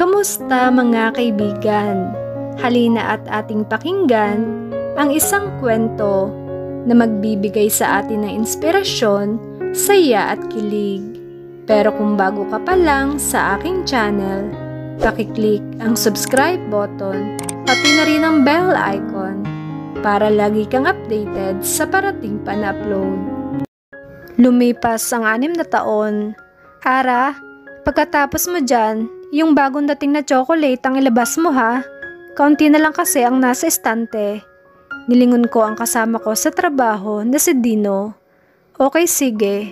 Kamusta mga kaibigan? Halina at ating pakinggan ang isang kwento na magbibigay sa atin ng inspirasyon, saya at kilig. Pero kung bago ka pa lang sa aking channel, pakiclick ang subscribe button pati na rin ang bell icon para lagi kang updated sa parating pa na upload. Lumipas ang 6 na taon. Ara, pagkatapos mo dyan, yung bagong dating na chocolate ang ilabas mo ha. Kaunti na lang kasi ang nasa estante. Nilingon ko ang kasama ko sa trabaho na si Dino. Okay, sige.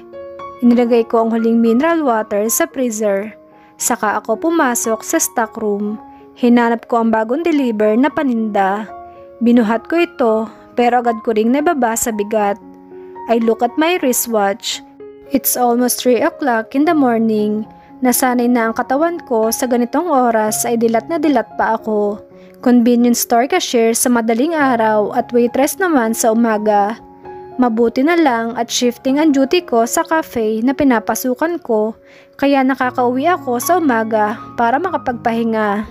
Inilagay ko ang huling mineral water sa freezer. Saka ako pumasok sa stock room. Hinanap ko ang bagong deliver na paninda. Binuhat ko ito pero agad ko ring nababa sa bigat. I look at my wristwatch. It's almost 3 o'clock in the morning. Nasanay na ang katawan ko sa ganitong oras ay dilat na dilat pa ako. Convenience store cashier sa madaling araw at waitress naman sa umaga. Mabuti na lang at shifting ang duty ko sa cafe na pinapasukan ko, kaya nakakauwi ako sa umaga para makapagpahinga.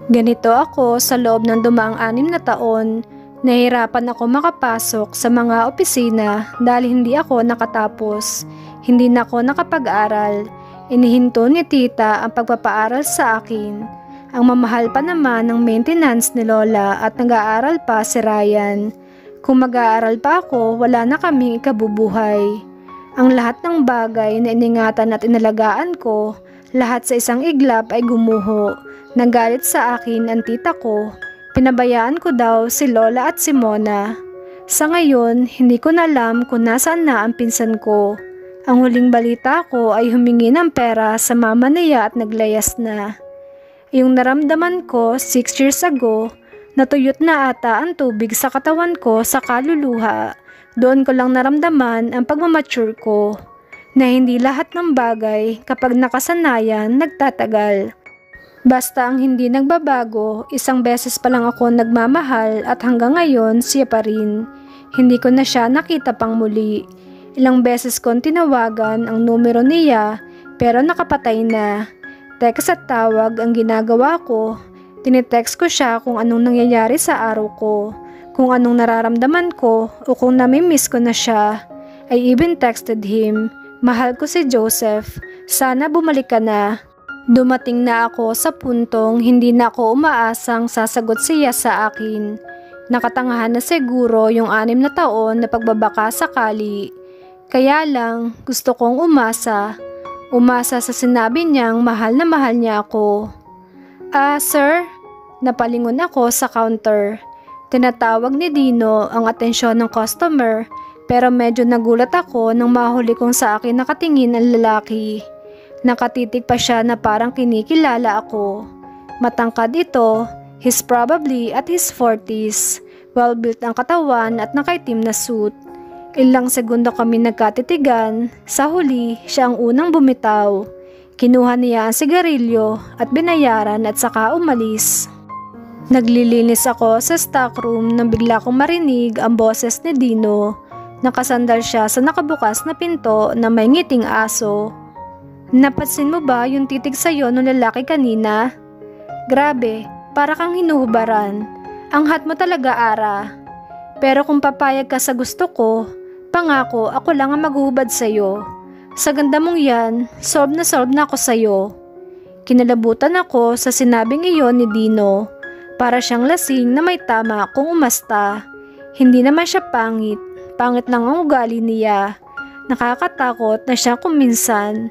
Ganito ako sa loob ng dumaang 6 na taon. Nahirapan ako makapasok sa mga opisina dahil hindi ako nakatapos. Hindi na ako nakapag-aral. Inihinto ni tita ang pagpapaaral sa akin. Ang mamahal pa naman ng maintenance ni Lola at nag-aaral pa si Ryan. Kung mag-aaral pa ako, wala na kaming ikabubuhay. Ang lahat ng bagay na iningatan at inalagaan ko, lahat sa isang iglap ay gumuho. Nagalit sa akin ang tita ko. Pinabayaan ko daw si Lola at si Mona. Sa ngayon, hindi ko na alam kung nasaan na ang pinsan ko. Ang huling balita ko ay humingi ng pera sa mama niya at naglayas na. Yung naramdaman ko 6 years ago, natuyot na ata ang tubig sa katawan ko sa kaluluha. Doon ko lang naramdaman ang pagmamature ko, na hindi lahat ng bagay kapag nakasanayan nagtatagal. Basta ang hindi nagbabago, isang beses pa lang ako nagmamahal at hanggang ngayon siya pa rin. Hindi ko na siya nakita pang muli. Ilang beses kong tinawagan ang numero niya pero nakapatay na. Text at tawag ang ginagawa ko. Tinitext ko siya kung anong nangyayari sa araw ko, kung anong nararamdaman ko o kung namimiss ko na siya. I even texted him, mahal ko si Joseph, sana bumalik ka na. Dumating na ako sa puntong hindi na ako umaasang sasagot siya sa akin. Nakatangahan na siguro yung 6 na taon na pagbabaka sakali. Kaya lang gusto kong umasa. Umasa sa sinabi niyang mahal na mahal niya ako. Sir? Napalingon ako sa counter. Tinatawag ni Dino ang atensyon ng customer pero medyo nagulat ako nang mahuli kong sa akin nakatingin ang lalaki. Nakatitig pa siya na parang kinikilala ako. Matangkad ito, he's probably at his 40s. Well-built ang katawan at nakaitim na suit. Ilang segundo kami nagkatitigan, sa huli siya ang unang bumitaw. Kinuha niya ang sigarilyo at binayaran at saka umalis. Naglilinis ako sa stockroom nang bigla kong marinig ang boses ni Dino. Nakasandal siya sa nakabukas na pinto na may ngiting aso. Napansin mo ba yung titig sa'yo ng lalaki kanina? Grabe, para kang hinuhubaran. Ang hot mo talaga, Ara. Pero kung papayag ka sa gusto ko, pangako ako lang ang maghuhubad sa'yo. Sa ganda mong yan, solve na ako sa'yo. Kinalabutan ako sa sinabing iyon ni Dino. Para siyang lasing na may tama kung umasta. Hindi naman siya pangit. Pangit lang ang ugali niya. Nakakatakot na siya kuminsan.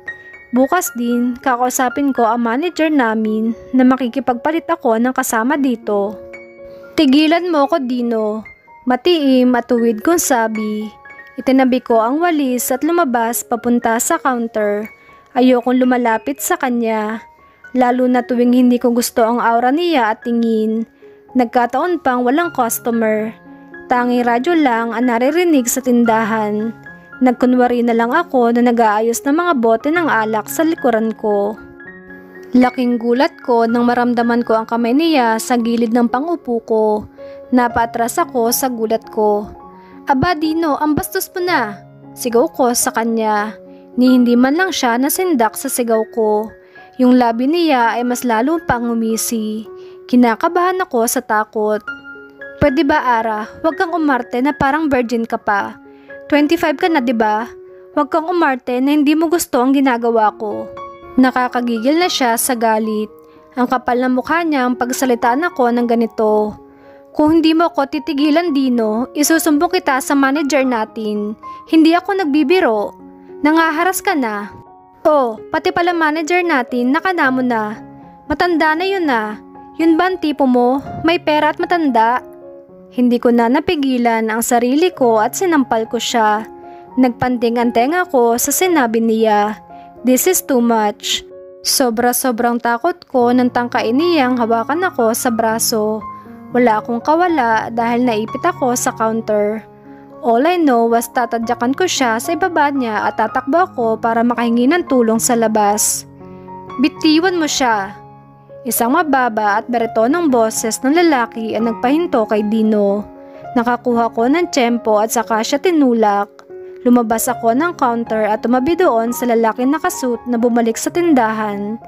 Bukas din, kakausapin ko ang manager namin na makikipagpalit ako ng kasama dito. Tigilan mo ko, Dino. Matiim at tuwid kong sabi. Itinabi ko ang walis at lumabas papunta sa counter. Ayokong lumalapit sa kanya. Lalo na tuwing hindi ko gusto ang aura niya at tingin. Nagkataon pang walang customer. Tanging radyo lang ang naririnig sa tindahan. Nagkunwari na lang ako na nag-aayos ng mga bote ng alak sa likuran ko. Laking gulat ko nang maramdaman ko ang kamay niya sa gilid ng pangupo ko. Napatras ako sa gulat ko. Aba Dino, ang bastos mo na! Sigaw ko sa kanya. Ni hindi man lang siya nasindak sa sigaw ko. Yung labi niya ay mas lalo pang umisi. Kinakabahan ako sa takot. Pwede ba, Ara? Huwag kang umarte na parang virgin ka pa. 25 ka na, diba? Huwag kang umarte na hindi mo gusto ang ginagawa ko. Nakakagigil na siya sa galit. Ang kapal na mukha niya ang pagsalitaan ako ng ganito. Kung hindi mo ako titigilan, Dino, isusumbong kita sa manager natin. Hindi ako nagbibiro. Nangaharas ka na. Oh, pati pala manager natin, nakanamo na. Matanda na yun na. Yun ba ang tipo mo? May pera at matanda? Hindi ko na napigilan ang sarili ko at sinampal ko siya. Nagpanting ang tenga ko sa sinabi niya. This is too much. Sobra-sobrang takot ko nang tangkain niyang hawakan ako sa braso. Wala akong kawala dahil naipit ako sa counter. All I know was tatadyakan ko siya sa ibaba niya at tatakbo ako para makahingi ng tulong sa labas. Bitiwan mo siya. Isang mababa at baritonong boses ng lalaki ang nagpahinto kay Dino. Nakakuha ko ng tiyempo at saka siya tinulak. Lumabas ako ng counter at tumabi doon sa lalaking nakasuit na bumalik sa tindahan.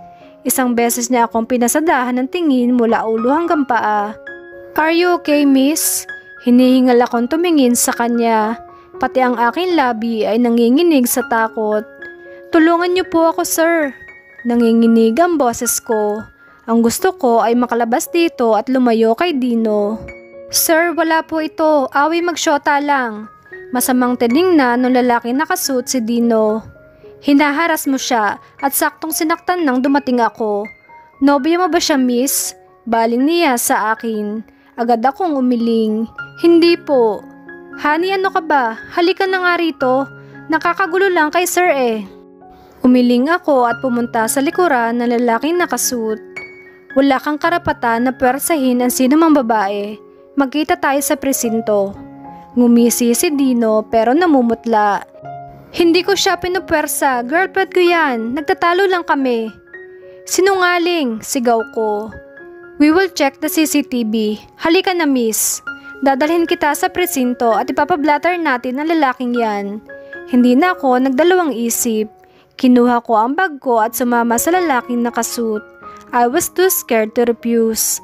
Isang beses niya akong pinasadahan ng tingin mula ulo hanggang paa. Are you okay, miss? Hinihingal akong tumingin sa kanya. Pati ang aking labi ay nanginginig sa takot. Tulungan niyo po ako, sir. Nanginginig ang boses ko. Ang gusto ko ay makalabas dito at lumayo kay Dino. Sir, wala po ito. Awi magsyota lang. Masamang tiningnan ng lalaki nakasuot si Dino. Hinaharas mo siya at saktong sinaktan nang dumating ako. Nobya mo ba siya, miss? Baling niya sa akin. Agad akong umiling. Hindi po. Honey, ano ka ba? Halika na nga rito. Nakakagulo lang kay sir eh. Umiling ako at pumunta sa likuran ng lalaking nakasuot. Wala kang karapatan na pwersahin ang sino mang babae. Magkita tayo sa presinto. Ngumisi si Dino pero namumutla. Hindi ko siya pinupwersa, girlfriend ko yan, nagtatalo lang kami. Sinungaling, sigaw ko. We will check the CCTV. Halika na, miss. Dadalhin kita sa presinto at ipapablatter natin ang lalaking yan. Hindi na ako nagdalawang isip. Kinuha ko ang bag ko at sumama sa lalaking nakasuit. I was too scared to refuse.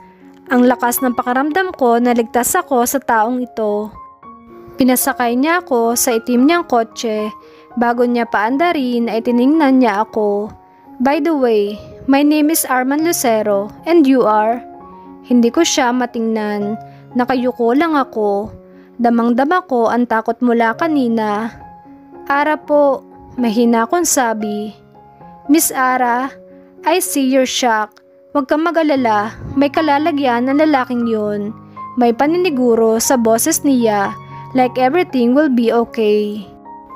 Ang lakas ng pakaramdam ko na ligtas ako sa taong ito. Pinasakay niya ako sa itim niyang kotse. Bago niya paandarin ay tiningnan niya ako. By the way, my name is Arman Lucero and you are? Hindi ko siya matingnan. Nakayuko lang ako. Damang-dama ko ang takot mula kanina. Ara po, mahina akong sabi. Miss Ara, I see your shock. Huwag kang mag-alala, may kalalagyan ng lalaking yun. May paniniguro sa boses niya. Like everything will be okay.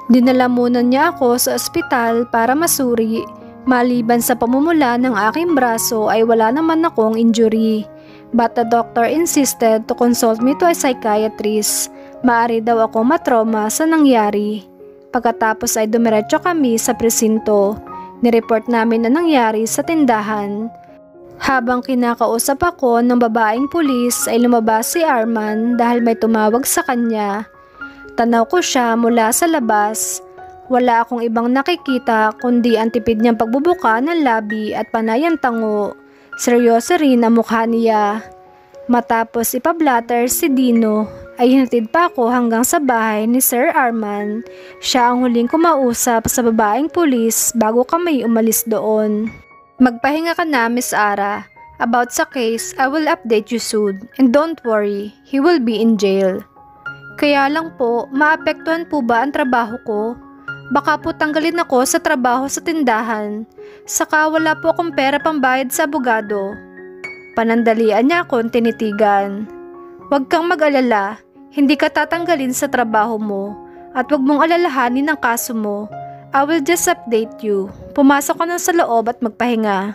Dinala muna niya ako sa ospital para masuri. Maliban sa pamumula ng aking braso ay wala naman akong injury. But the doctor insisted to consult me to a psychiatrist. Maari daw ako matrauma sa nangyari. Pagkatapos ay dumiretso kami sa presinto. Nireport namin na nangyari sa tindahan. Habang kinakausap ako ng babaeng pulis ay lumabas si Arman dahil may tumawag sa kanya. Tanaw ko siya mula sa labas. Wala akong ibang nakikita kundi ang tipid niyang pagbubuka ng labi at panayang tango. Seryoso rin ang mukha niya. Matapos ipablatter si Dino ay hinatid pa ako hanggang sa bahay ni Sir Arman. Siya ang huling kumausap sa babaeng pulis bago kami umalis doon. Magpahinga ka na, Miss Ara. About sa case, I will update you soon. And don't worry, he will be in jail. Kaya lang po, maapektuhan po ba ang trabaho ko? Baka po tanggalin ako sa trabaho sa tindahan. Saka wala po akong pera pambayad sa abogado. Panandalian niya akong tinitigan. Huwag kang mag-alala, hindi ka tatanggalin sa trabaho mo. At huwag mong alalahanin ang kaso mo. I will just update you. Pumasok ka na sa loob at magpahinga.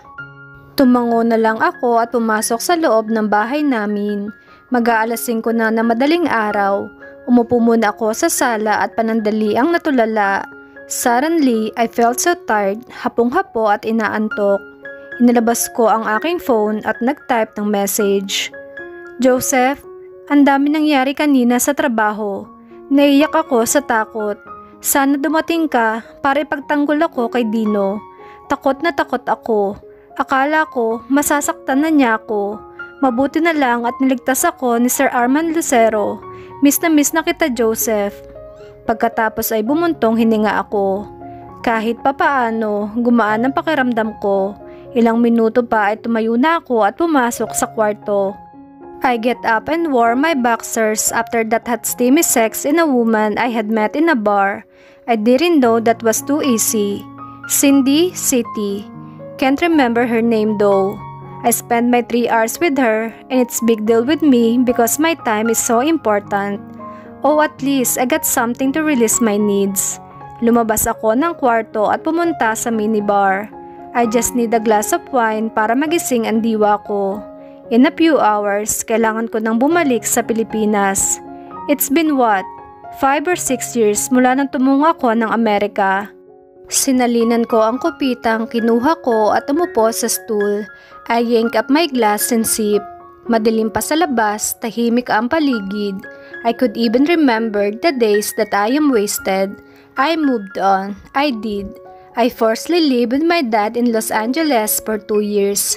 Tumango na lang ako at pumasok sa loob ng bahay namin. Mag-aalas 5 na madaling araw. Umupo muna ako sa sala at panandali ang natulala. Suddenly, I felt so tired, hapong-hapo at inaantok. Inilabas ko ang aking phone at nag-type ng message. Joseph, ang dami nangyari kanina sa trabaho. Naiyak ako sa takot. Sana dumating ka para ipagtanggol ako kay Dino. Takot na takot ako. Akala ko masasaktan na niya ako. Mabuti na lang at niligtas ako ni Sir Arman Lucero. Miss na kita, Joseph. Pagkatapos ay bumuntong hininga ako. Kahit papaano, gumaan ang pakiramdam ko. Ilang minuto pa ay tumayo na ako at pumasok sa kwarto. I get up and wore my boxers after that hot steamy sex in a woman I had met in a bar. I didn't know that was too easy. Cindy City. Can't remember her name though. I spent my 3 hours with her and it's big deal with me because my time is so important. Oh, at least I got something to release my needs. Lumabas ako ng kwarto at pumunta sa minibar. I just need a glass of wine para magising ang diwa ko. In a few hours, kailangan ko nang bumalik sa Pilipinas. It's been what? 5 or 6 years mula nang tumungo ako ng Amerika. Sinalinan ko ang kupitang kinuha ko at umupo sa stool. I yank up my glass and sip. Madilim pa sa labas, tahimik ang paligid. I could even remember the days that I am wasted. I moved on. I did. I forcibly lived with my dad in Los Angeles for 2 years.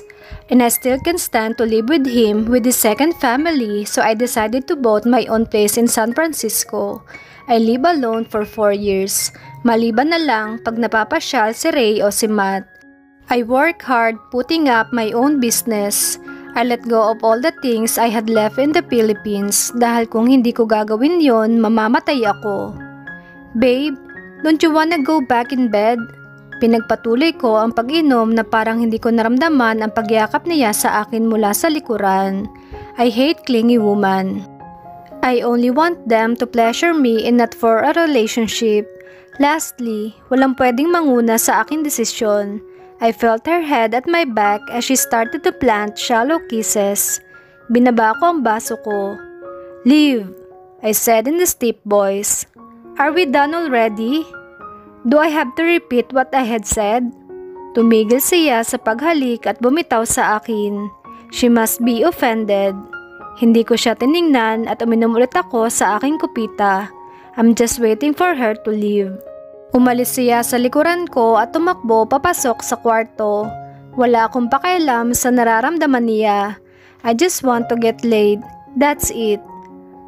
And I still can't stand to live with him with his second family, so I decided to bought my own place in San Francisco. I live alone for 4 years. Maliban na lang pag napapasyal si Ray o si Matt. I work hard putting up my own business. I let go of all the things I had left in the Philippines dahil kung hindi ko gagawin yon, mamamatay ako. Babe, don't you wanna go back in bed? Pinagpatuloy ko ang pag-inom na parang hindi ko naramdaman ang pagyakap niya sa akin mula sa likuran. I hate clingy woman. I only want them to pleasure me and not for a relationship. Lastly, walang pwedeng manguna sa aking desisyon. I felt her head at my back as she started to plant shallow kisses. Binaba ko ang baso ko. Leave, I said in a steep voice. Are we done already? Do I have to repeat what I had said? Tumigil siya sa paghalik at bumitaw sa akin. She must be offended. Hindi ko siya tiningnan at uminom ulit ako sa aking kupita. I'm just waiting for her to leave. Umalis siya sa likuran ko at tumakbo papasok sa kwarto. Wala akong pakialam sa nararamdaman niya. I just want to get laid. That's it.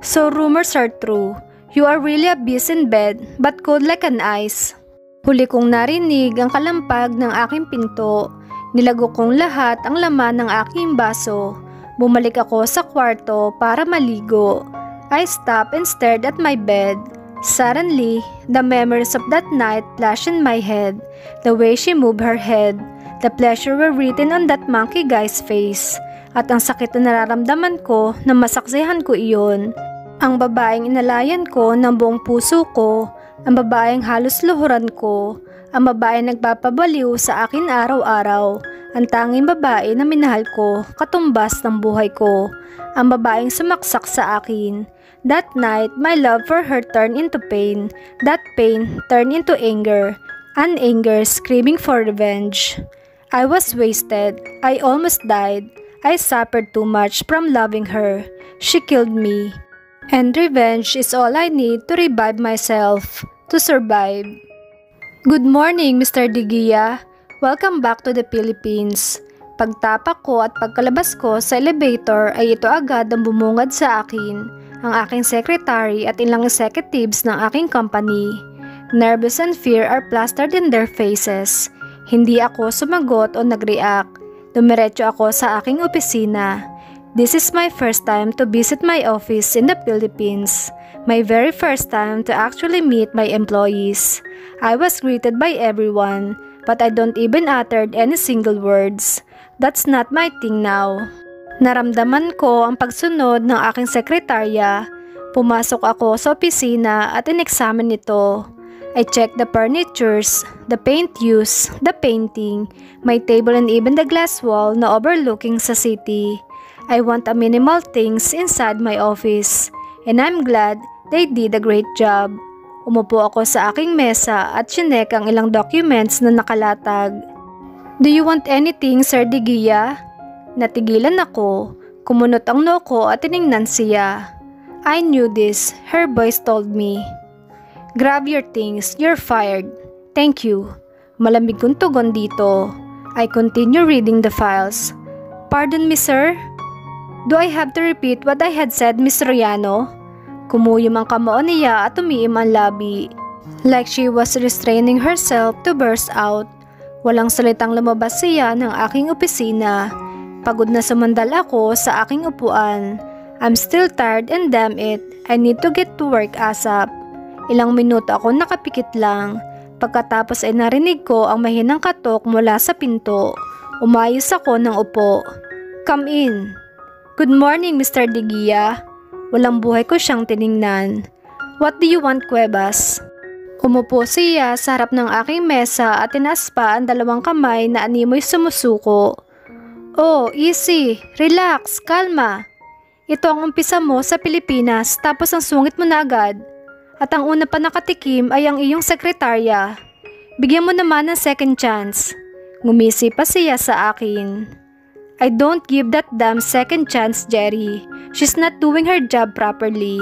So rumors are true. You are really a beast in bed, but cold like an ice. Huli kong narinig ang kalampag ng aking pinto. Nilago kong lahat ang laman ng aking baso. Bumalik ako sa kwarto para maligo. I stopped and stared at my bed. Suddenly, the memories of that night flashed in my head. The way she moved her head. The pleasure were written on that monkey guy's face. At ang sakit na nararamdaman ko na masaksihan ko iyon. Ang babaeng inalayan ko ng buong puso ko. Ang babaeng halos luhuran ko. Ang babaeng nagpapabaliw sa akin araw-araw. Ang tanging babae na minahal ko, katumbas ng buhay ko. Ang babaeng sumaksak sa akin. That night, my love for her turned into pain. That pain turned into anger. An anger screaming for revenge. I was wasted. I almost died. I suffered too much from loving her. She killed me. And revenge is all I need to revive myself, to survive. Good morning, Mr. Digia. Welcome back to the Philippines. Pagtapak ko at pagkalabas ko sa elevator ay ito agad ang bumungad sa akin. Ang aking secretary at ilang executives ng aking company. Nervous and fear are plastered in their faces. Hindi ako sumagot o nag-react. Dumiretso ako sa aking opisina. This is my first time to visit my office in the Philippines. My very first time to actually meet my employees. I was greeted by everyone, but I don't even utter any single words. That's not my thing now. Naramdaman ko ang pagsunod ng aking sekretarya. Pumasok ako sa opisina at in-examine ito. I checked the furnitures, the paint used, the painting, my table and even the glass wall na overlooking sa city. I want a minimal things inside my office, and I'm glad they did a great job. Umupo ako sa aking mesa at chinek ang ilang documents na nakalatag. Do you want anything, Sir Digia? Natigilan ako, kumunot ang noo ko at tiningnan siya. I knew this, her voice told me. Grab your things, you're fired. Thank you. Malamig kong tugon dito. I continue reading the files. Pardon me, sir? Do I have to repeat what I had said, Miss Riano? Kumuyom ang kamao niya at umiim ang labi. Like she was restraining herself to burst out. Walang salitang lumabas siya ng aking opisina. Pagod na sumandal ako sa aking upuan. I'm still tired and damn it, I need to get to work ASAP. Ilang minuto ako nakapikit lang. Pagkatapos ay narinig ko ang mahinang katok mula sa pinto. Umayos ako ng upo. Come in. Good morning, Mr. De Gia. Walang buhay ko siyang tiningnan. What do you want, Cuevas? Umupo siya sa harap ng aking mesa at tinaas pa ang dalawang kamay na animoy sumusuko. Oh, easy. Relax. Kalma. Ito ang umpisa mo sa Pilipinas tapos ang sungit mo na agad. At ang una pa nakatikim ay ang iyong sekretarya. Bigyan mo naman ng second chance. Ngumisi pa siya sa akin. I don't give that damn second chance, Jerry. She's not doing her job properly.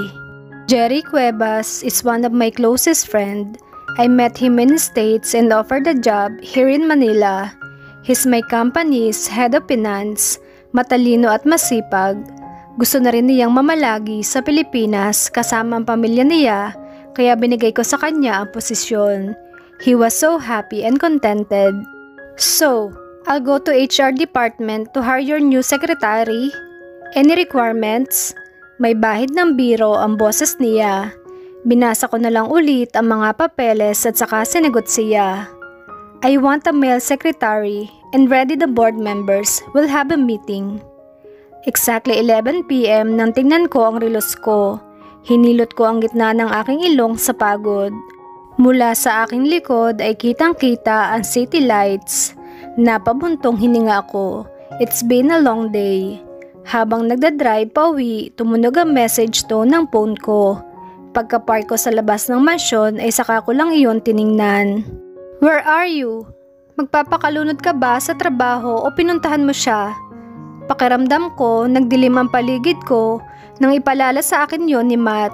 Jerry Cuevas is one of my closest friend. I met him in the States and offered a job here in Manila. He's my company's head of finance, matalino at masipag. Gusto na rin niyang mamalagi sa Pilipinas kasama ang pamilya niya, kaya binigay ko sa kanya ang posisyon. He was so happy and contented. So, I'll go to HR department to hire your new secretary. Any requirements? May bahid ng biro ang boses niya. Binasa ko na lang ulit ang mga papeles at saka sinagot siya. I want a male secretary and ready the board members will have a meeting. Exactly 11 p.m. nang tingnan ko ang relos ko. Hinilot ko ang gitna ng aking ilong sa pagod. Mula sa aking likod ay kitang-kita ang city lights. Napabuntong hininga ako. It's been a long day. Habang nagdadrive pa uwi, tumunog ang message tone ng phone ko. Pagka-park ko sa labas ng mansyon ay saka ko lang iyon tiningnan. Where are you? Magpapakalunod ka ba sa trabaho o pinuntahan mo siya? Pakiramdam ko, nagdilim ang paligid ko nang ipalala sa akin yon ni Matt.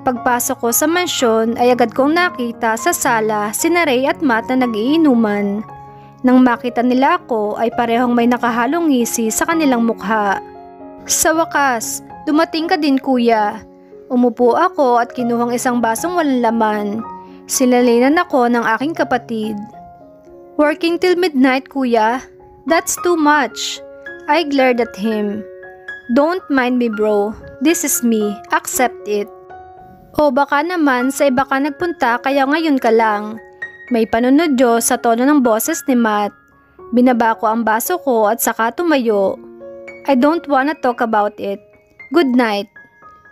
Pagpasok ko sa mansyon ay agad kong nakita sa sala sina Ray at Matt na nag-iinuman. Nang makita nila ako ay parehong may nakahalong ngisi sa kanilang mukha. Sa wakas, dumating ka din kuya. Umupo ako at kinuhang isang basong walang laman. Sinalinan ako ng aking kapatid. Working till midnight kuya? That's too much. I glared at him. Don't mind me bro, this is me, accept it. O baka naman sa iba ka nagpunta kaya ngayon ka lang. May panunodyo sa tono ng boses ni Matt. Binaba ko ang baso ko at saka tumayo. I don't wanna talk about it. Good night.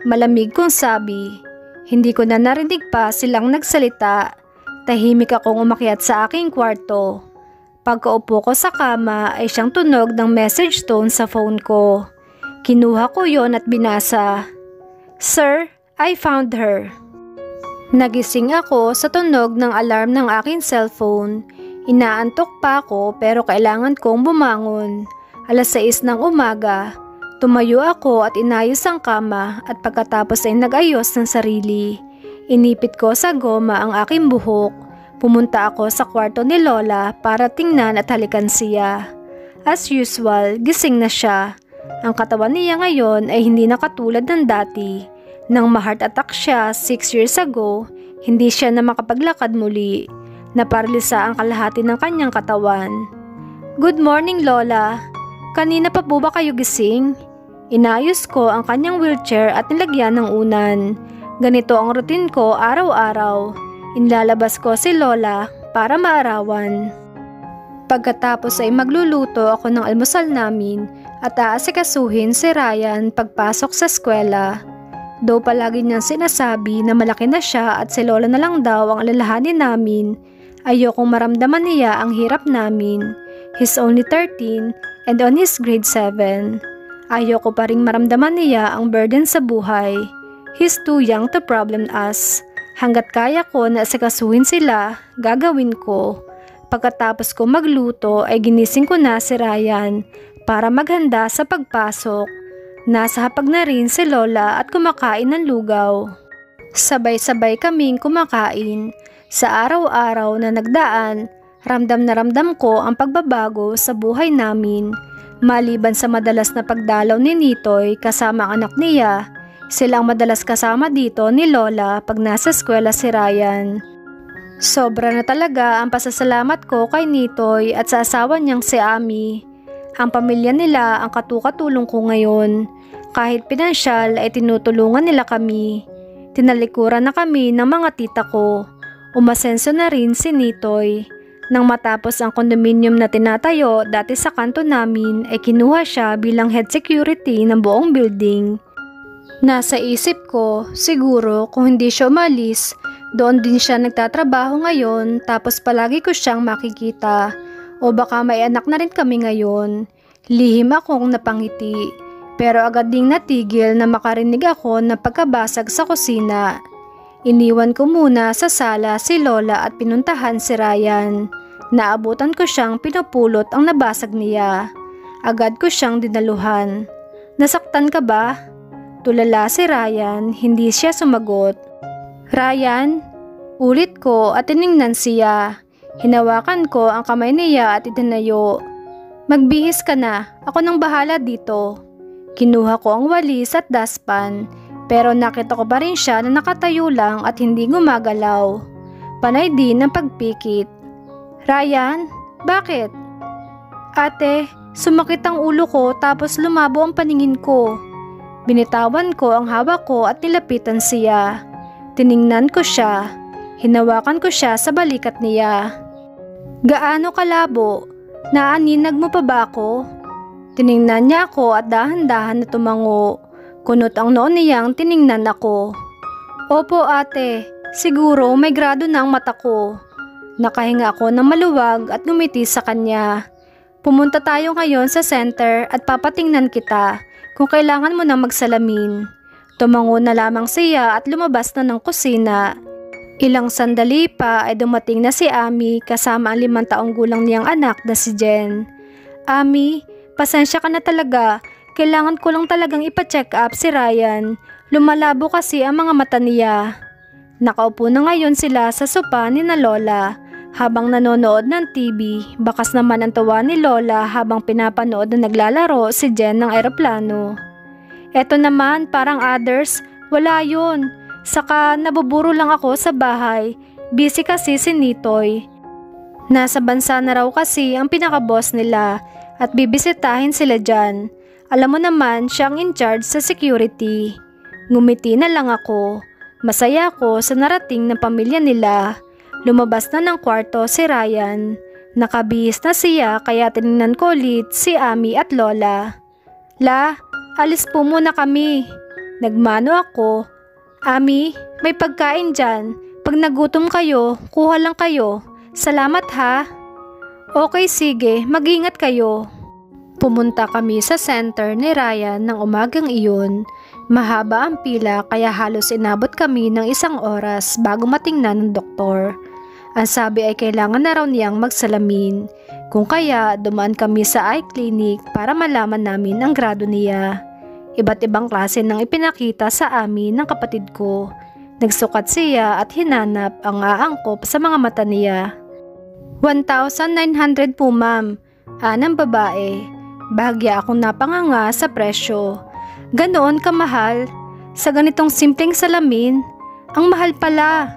Malamig kong sabi. Hindi ko na narinig pa silang nagsalita. Tahimik akong umakyat sa aking kwarto. Pagkaupo ko sa kama ay siyang tunog ng message tone sa phone ko. Kinuha ko yon at binasa. Sir, I found her. Nagising ako sa tunog ng alarm ng aking cellphone. Inaantok pa ako pero kailangan kong bumangon. 6:00 ng umaga. Tumayo ako at inayos ang kama at pagkatapos ay nag-ayos ng sarili. Inipit ko sa goma ang aking buhok. Pumunta ako sa kwarto ni Lola para tingnan at halikan siya. As usual, gising na siya. Ang katawan niya ngayon ay hindi na katulad ng dati. Nang ma-heart attack siya 6 years ago, hindi siya na makapaglakad muli. Naparalisa ang kalahati ng kanyang katawan. Good morning, Lola. Kanina pa po ba kayo gising? Inayos ko ang kanyang wheelchair at nilagyan ng unan. Ganito ang routine ko araw-araw. Inlalabas ko si Lola para maarawan. Pagkatapos ay magluluto ako ng almusal namin at aasikasuhin si Ryan pagpasok sa eskwela. Though palagi niyang sinasabi na malaki na siya at si Lola na lang daw ang alalahanin namin, ayokong maramdaman niya ang hirap namin. He's only 13 and on his grade 7. Ayoko pa ring maramdaman niya ang burden sa buhay. He's too young to problem us. Hanggat kaya ko na asikasuhin sila, gagawin ko. Pagkatapos ko magluto ay ginising ko na si Ryan para maghanda sa pagpasok. Nasa hapag na rin si Lola at kumakain ng lugaw. Sabay-sabay kaming kumakain. Sa araw-araw na nagdaan Ramdam na ramdam ko ang pagbabago sa buhay namin. Maliban sa madalas na pagdalaw ni Nitoy kasama ang anak niya, silang madalas kasama dito ni Lola pag nasa eskwela si Ryan. Sobra na talaga ang pasasalamat ko kay Nitoy at sa asawa niyang si Ami. Ang pamilya nila ang katukatulong ko ngayon. Kahit pinansyal ay tinutulungan nila kami. Tinalikuran na kami ng mga tita ko. Umasenso na rin si Nitoy. Nang matapos ang condominium na tinatayo dati sa kanto namin ay kinuha siya bilang head security ng buong building. Nasa isip ko, siguro kung hindi siya umalis, doon din siya nagtatrabaho ngayon tapos palagi ko siyang makikita. O baka may anak na rin kami ngayon. Lihim akong napangiti. Pero agad ding natigil na makarinig ako ng pagkabasag sa kusina. Iniwan ko muna sa sala si Lola at pinuntahan si Ryan. Naabutan ko siyang pinupulot ang nabasag niya. Agad ko siyang dinaluhan. Nasaktan ka ba? Tulala si Ryan, hindi siya sumagot. Ryan? Ulit ko at tiningnan siya. Hinawakan ko ang kamay niya at itinayo. Magbihis ka na, ako nang bahala dito. Kinuha ko ang walis at daspan. Pero nakita ko pa rin siya na nakatayo lang at hindi gumagalaw. Panay din ang pagpikit. Ryan, bakit? Ate, sumakit ang ulo ko tapos lumabo ang paningin ko. Binitawan ko ang hawak ko at nilapitan siya. Tiningnan ko siya. Hinawakan ko siya sa balikat niya. Gaano kalabo? Naaninag mo pa ba ako? Tiningnan niya ako at dahan-dahan na tumango. Kunot ang noon niyang tiningnan ako. Opo ate, siguro may grado na ang mata ko. Nakahinga ako ng maluwag at ngumiti sa kanya. Pumunta tayo ngayon sa center at papatingnan kita kung kailangan mo na magsalamin. Tumango na lamang siya at lumabas na ng kusina. Ilang sandali pa ay dumating na si Ami kasama ang 5 taong gulang niyang anak na si Jen. Ami, pasensya ka na talaga. Kailangan ko lang talagang ipa-check up si Ryan. Lumalabo kasi ang mga mata niya. Nakaupo na ngayon sila sa sopa ni na Lola. Habang nanonood ng TV, bakas naman ang tawa ni Lola habang pinapanood na naglalaro si Jen ng eroplano. Eto naman, parang others, wala yun. Saka nabuburo lang ako sa bahay. Busy kasi si Nitoy. Nasa bansa na raw kasi ang pinaka-boss nila at bibisitahin sila dyan. Alam mo naman, siya ang in charge sa security. Ngumiti na lang ako. Masaya ako sa narating ng pamilya nila. Lumabas na ng kwarto si Ryan. Nakabihis na siya kaya tinignan ko ulit si Ami at Lola. La, alis po muna kami. Nagmano ako. Ami, may pagkain dyan. Pag nagutom kayo, kuha lang kayo. Salamat ha. Okay sige, mag-ingat kayo. Pumunta kami sa center ni Ryan ng umagang iyon. Mahaba ang pila kaya halos inabot kami ng 1 oras bago matingnan ng doktor. Ang sabi ay kailangan na raw niyang magsalamin. Kung kaya dumaan kami sa eye clinic para malaman namin ang grado niya. Iba't ibang klase nang ipinakita sa amin ng kapatid ko. Nagsukat siya at hinanap ang aangkop sa mga mata niya. 1,900 po ma'am. 6 babae. Bahagya akong napanganga sa presyo. Ganoon kamahal? Sa ganitong simpleng salamin? Ang mahal pala.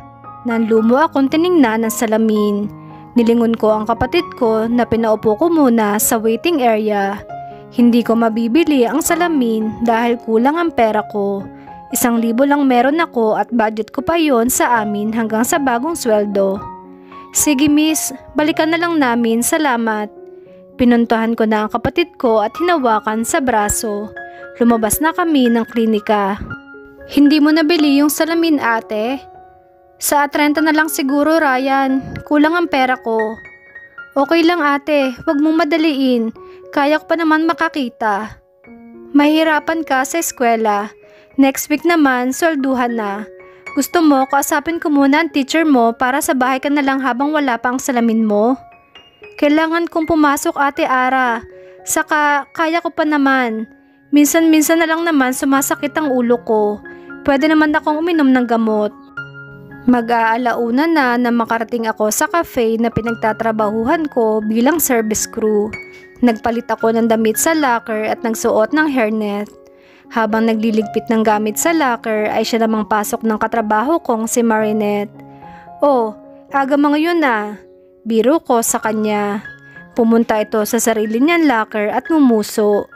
Nanlumo akong tiningnan ng salamin. Nilingon ko ang kapatid ko na pinaupo ko muna sa waiting area. Hindi ko mabibili ang salamin dahil kulang ang pera ko. 1,000 lang meron ako at budget ko pa yon sa amin hanggang sa bagong sweldo. Sige miss, balikan na lang namin, salamat. Pinuntahan ko na ang kapatid ko at hinawakan sa braso. Lumabas na kami ng klinika. Hindi mo nabili yung salamin ate? Sa 30 na lang siguro Ryan, kulang ang pera ko. Okay lang ate, wag mong madaliin. Kaya ko pa naman makakita. Mahirapan ka sa eskwela. Next week naman, swelduhan na. Gusto mo, kausapin ko muna ang teacher mo para sa bahay ka na lang habang wala pa ang salamin mo? Kailangan kong pumasok ate Ara. Saka, kaya ko pa naman. Minsan-minsan na lang naman sumasakit ang ulo ko. Pwede naman akong uminom ng gamot. Mag-aalauna na makarating ako sa cafe na pinagtatrabahuhan ko bilang service crew. Nagpalit ako ng damit sa locker at nagsuot ng hairnet. Habang nagliligpit ng gamit sa locker ay siya namang pasok ng katrabaho kong si Marinette. "Oh, aga mga yun ah." Biro ko sa kanya. Pumunta ito sa sarili niyang locker at ngumuso.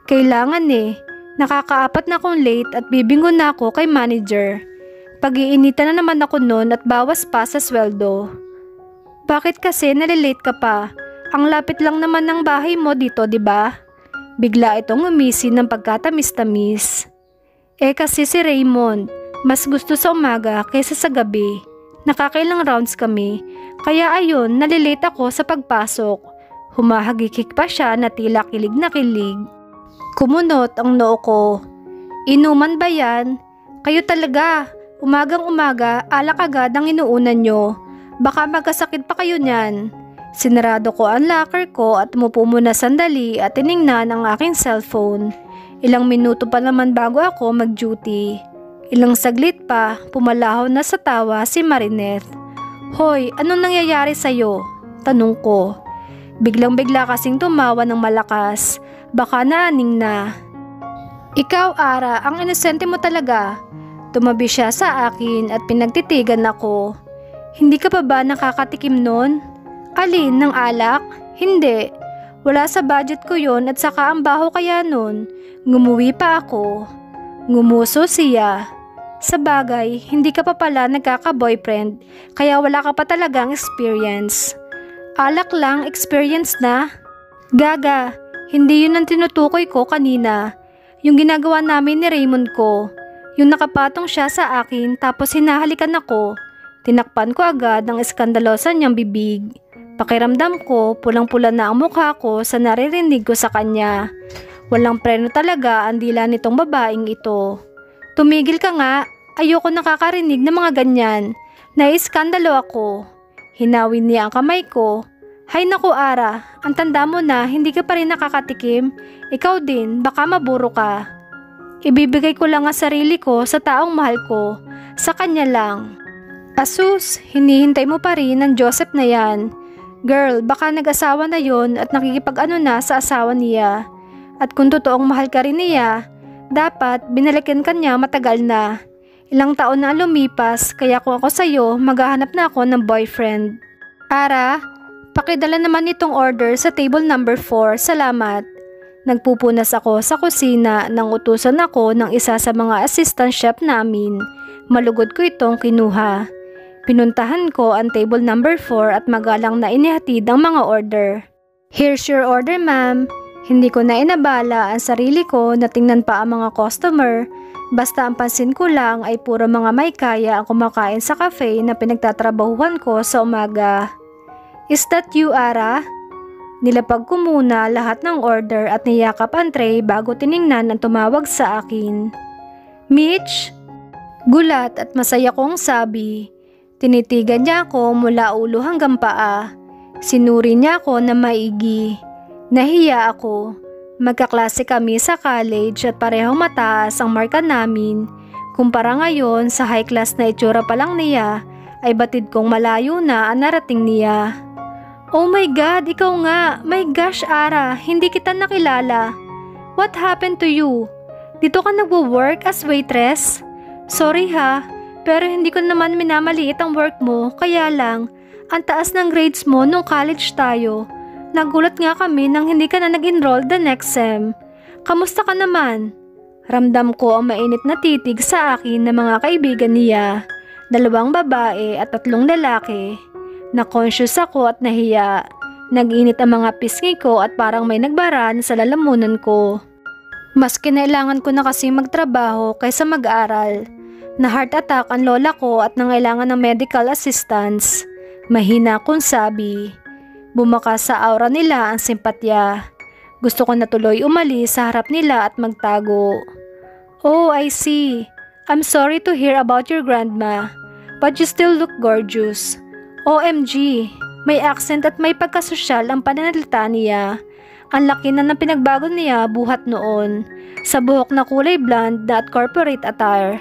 Kailangan nakakaapat na akong late at bibingo na ako kay manager. Pag-iinitan na naman ako noon at bawas pa sa sweldo. "Bakit kasi nalilate ka pa? Ang lapit lang naman ng bahay mo dito, di ba?" Bigla itong umisi ng pagkatamis-tamis. Kasi si Raymond, mas gusto sa umaga kaysa sa gabi. Nakakailang rounds kami, kaya ayun, nalilate ako sa pagpasok. Humahagikik pa siya na tila kilig na kilig. Kumunot ang noo ko. "Inuman ba yan? Kayo talaga. Umagang-umaga, alak agad ang inuunan nyo. Baka magkasakit pa kayo niyan." Sinarado ko ang locker ko at umupo muna sandali at tiningnan ang aking cellphone. Ilang minuto pa naman bago ako mag-duty. Ilang saglit pa, pumalaho na sa tawa si Marinette. "Hoy, anong nangyayari sa'yo?" tanong ko. Biglang-bigla kasing tumawa ng malakas. Baka naaning na. "Ikaw, Ara, ang inosente mo talaga." Tumabi siya sa akin at pinagtitigan ako. "Hindi ka pa ba nakakatikim nun?" "Alin, ng alak?" "Hindi. Wala sa budget ko yon at saka ang baho kaya nun. Ngumuwi pa ako." Ngumuso siya. "Sabagay, hindi ka pa pala nagkaka-boyfriend, kaya wala ka pa talagang experience." "Alak lang, experience na." "Gaga, hindi yun ang tinutukoy ko kanina. Yung ginagawa namin ni Raymond ko. Yung nakapatong siya sa akin tapos hinahalikan ako." Tinakpan ko agad ang eskandalosa niyang bibig. Pakiramdam ko, pulang-pula na ang mukha ko sa naririnig ko sa kanya. Walang preno talaga ang dila nitong babaeng ito. "Tumigil ka nga, ayoko nakakarinig ng mga ganyan. Naiskandalo ako." Hinawin niya ang kamay ko. "Hay naku Ara, ang tanda mo na hindi ka pa rin nakakatikim. Ikaw din, baka maburo ka." Ibibigay ko lang ang sarili ko sa taong mahal ko. Sa kanya lang. "Asus, hinihintay mo pa rin ang Joseph na yan. Girl, baka nag-asawa na yon at nakikipag-ano na sa asawa niya. At kung totoong mahal ka rin niya, dapat binalikan ka niya matagal na. Ilang taon na lumipas, kaya kung ako sa'yo, maghahanap na ako ng boyfriend." "Ara, pakidala naman itong order sa table number 4, salamat." Nagpupunas ako sa kusina nang utusan ako ng isa sa mga assistant chef namin. Malugod ko itong kinuha. Pinuntahan ko ang table number 4 at magalang na inihatid ang mga order. "Here's your order, ma'am." Hindi ko na inabala ang sarili ko na tingnan pa ang mga customer. Basta ang pansin ko lang ay puro mga may kaya ang kumakain sa cafe na pinagtatrabahuhan ko sa umaga. "Is that you, Ara?" Nilapag ko muna lahat ng order at niyakap ang tray bago tiningnan ang tumawag sa akin. "Mitch?" Gulat at masaya kong sabi. Tinitigan niya ako mula ulo hanggang paa. Sinuri niya ako na maigi. Nahiya ako. Magkaklase kami sa college at parehong mataas ang marka namin. Kumpara ngayon sa high class na itsura pa lang niya, ay batid kong malayo na ang narating niya. "Oh my God, ikaw nga! My gosh, Ara, hindi kita nakilala. What happened to you? Dito ka nagwo-work as waitress?" "Sorry ha, pero hindi ko naman minamaliit ang work mo, kaya lang, ang taas ng grades mo nung college tayo. Nagulat nga kami nang hindi ka na nag-enroll the next sem. Kamusta ka naman?" Ramdam ko ang mainit na titig sa akin ng mga kaibigan niya. 2 babae at 3 lalaki. Na-conscious ako at nahiya. Nag-init ang mga pisngi ko at parang may nagbaran sa lalamunan ko. Mas kinailangan ko na kasi magtrabaho kaysa mag-aral. Na-heart attack ang lola ko at nangailangan ng medical assistance. Mahina akong sabi. Bumakas sa aura nila ang simpatya. Gusto ko na tuloy umalis sa harap nila at magtago. "Oh, I see. I'm sorry to hear about your grandma. But you still look gorgeous. OMG, may accent at may pagkasosyal ang pananalita niya. Ang laki na ng pinagbago niya buhat noon. Sa buhok na kulay blonde at corporate attire.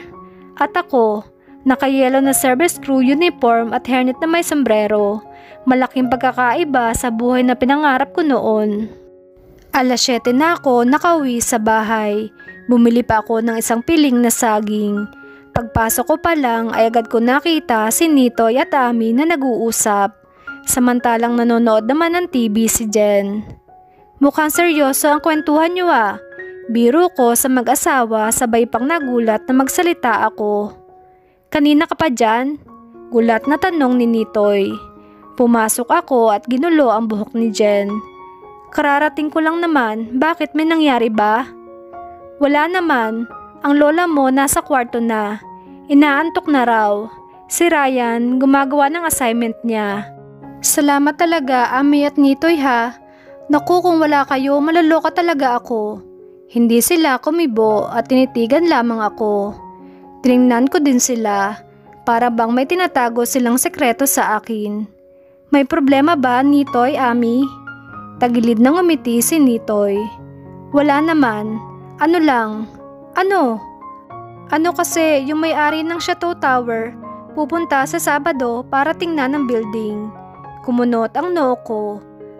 At ako, Naka-yellow na service crew uniform at hairnet na may sombrero. Malaking pagkakaiba sa buhay na pinangarap ko noon. Alas 7 na ako nakauwi sa bahay. Bumili pa ako ng isang piling na saging. Pagpasok ko pa lang ay agad ko nakita si Nitoy at Ami na nag-uusap. Samantalang nanonood naman ng TV si Jen. Mukhang seryoso ang kwentuhan niyo ah. Biro ko sa mag-asawa, sabay pang nagulat na magsalita ako. Kanina ka pa dyan? Gulat na tanong ni Nitoy. Pumasok ako at ginulo ang buhok ni Jen. Kararating ko lang naman, bakit may nangyari ba? Wala naman, ang lola mo nasa kwarto na. Inaantok na raw. Si Ryan gumagawa ng assignment niya. Salamat talaga, Ami at Nitoy ha. Naku, kung wala kayo, maloloka talaga ako. Hindi sila kumibo at tinitigan lamang ako. Tiningnan ko din sila, para bang may tinatago silang sekreto sa akin. May problema ba, Nitoy, Ami? Tagilid na ngumiti si Nitoy. Wala naman. Ano lang? Ano? Ano kasi yung may-ari ng Chateau Tower pupunta sa Sabado para tingnan ang building. Kumunot ang noo ko.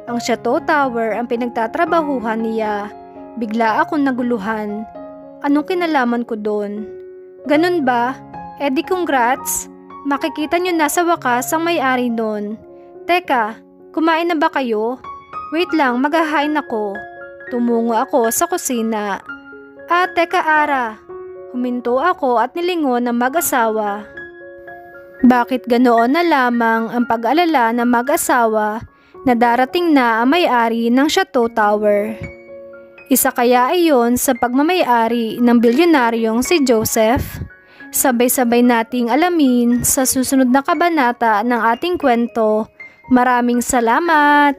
Ang Chateau Tower ang pinagtatrabahuhan niya. Bigla akong naguluhan. Anong kinalaman ko doon? Ganun ba? Edi congrats. Makikita nyo na sa wakas ang may-ari nun. Teka, kumain na ba kayo? Wait lang, maghahain ako. Tumungo ako sa kusina. Teka Ara. Huminto ako at nilingon ng mag-asawa. Bakit ganoon na lamang ang pag-alala ng mag-asawa na darating na ang may-ari ng Chateau Tower? Isa kaya iyon sa pagmamay-ari ng bilyonaryong si Joseph? Sabay-sabay nating alamin sa susunod na kabanata ng ating kwento. Maraming salamat!